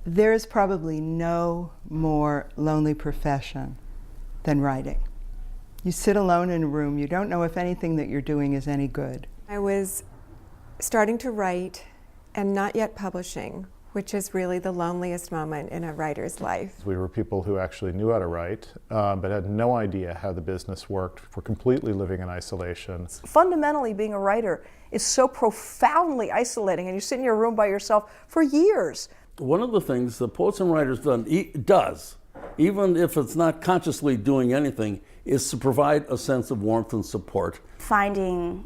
There's probably no more lonely profession than writing. You sit alone in a room, you don't know if anything that you're doing is any good. I was starting to write and not yet publishing, which is really the loneliest moment in a writer's life. We were people who actually knew how to write, but had no idea how the business worked. We're completely living in isolation. Fundamentally, being a writer is so profoundly isolating, and you sit in your room by yourself for years. One of the things the Poets and Writers does, even if it's not consciously doing anything, is to provide a sense of warmth and support. Finding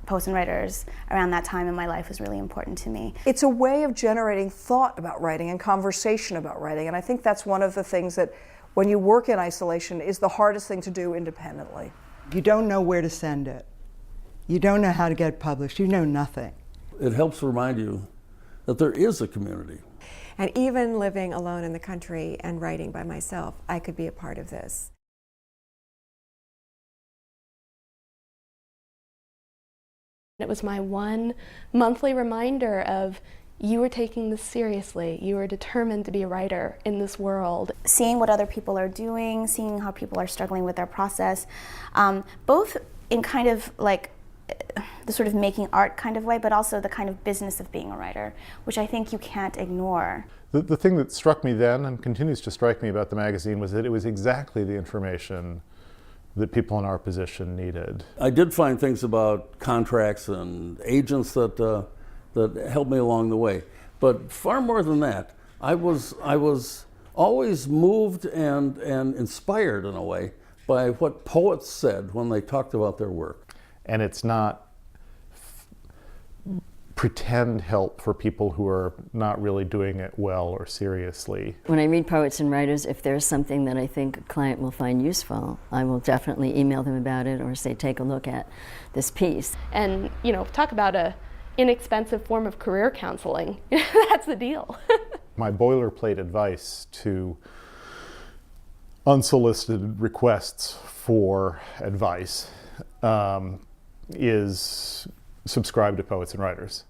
Poets and Writers around that time in my life was really important to me. It's a way of generating thought about writing and conversation about writing, and I think that's one of the things that, when you work in isolation, is the hardest thing to do independently. You don't know where to send it. You don't know how to get it published. You know nothing. It helps remind you that there is a community. And even living alone in the country and writing by myself, I could be a part of this. It was my one monthly reminder of, you were taking this seriously. You were determined to be a writer in this world. Seeing what other people are doing, seeing how people are struggling with their process, both in kind of like the sort of making art kind of way, but also the kind of business of being a writer, which I think you can't ignore. The thing that struck me then, and continues to strike me about the magazine, was that it was exactly the information that people in our position needed. I did find things about contracts and agents that helped me along the way. But far more than that, I was always moved and inspired in a way by what poets said when they talked about their work. And it's not pretend help for people who are not really doing it well or seriously. When I read Poets and Writers, if there's something that I think a client will find useful, I will definitely email them about it or say, take a look at this piece. And, you know, talk about a inexpensive form of career counseling. That's the deal. My boilerplate advice to unsolicited requests for advice is subscribe to Poets and Writers.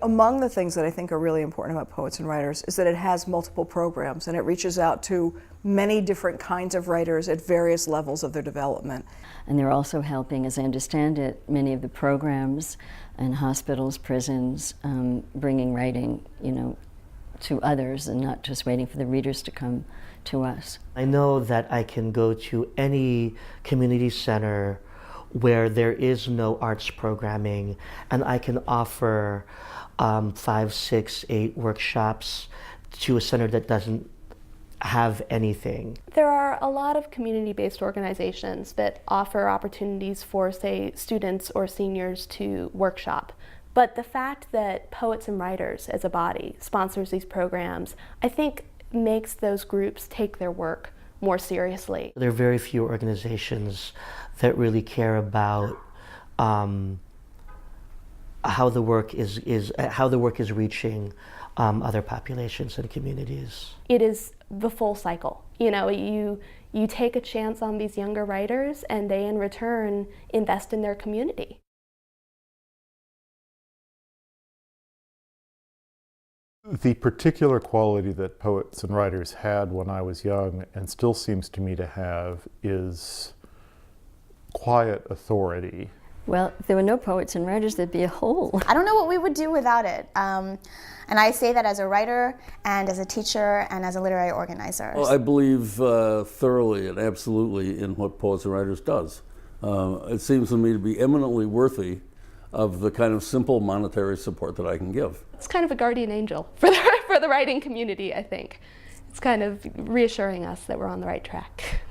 Among the things that I think are really important about Poets and Writers is that it has multiple programs, and it reaches out to many different kinds of writers at various levels of their development. And they're also helping, as I understand it, many of the programs in hospitals, prisons, bringing writing, you know, to others and not just waiting for the readers to come to us. I know that I can go to any community center where there is no arts programming, and I can offer 5, 6, 8 workshops to a center that doesn't have anything. There are a lot of community-based organizations that offer opportunities for, say, students or seniors to workshop. But the fact that Poets and Writers as a body sponsors these programs, I think makes those groups take their work more seriously. There are very few organizations that really care about how the work is reaching other populations and communities. It is the full cycle. You know, you take a chance on these younger writers, and they in return invest in their community. The particular quality that Poets and Writers had when I was young, and still seems to me to have, is quiet authority. Well, if there were no Poets and Writers, there'd be a hole. I don't know what we would do without it. And I say that as a writer and as a teacher and as a literary organizer. Well, I believe thoroughly and absolutely in what Poets and Writers does. It seems to me to be eminently worthy of the kind of simple monetary support that I can give. It's kind of a guardian angel for the writing community, I think. It's kind of reassuring us that we're on the right track.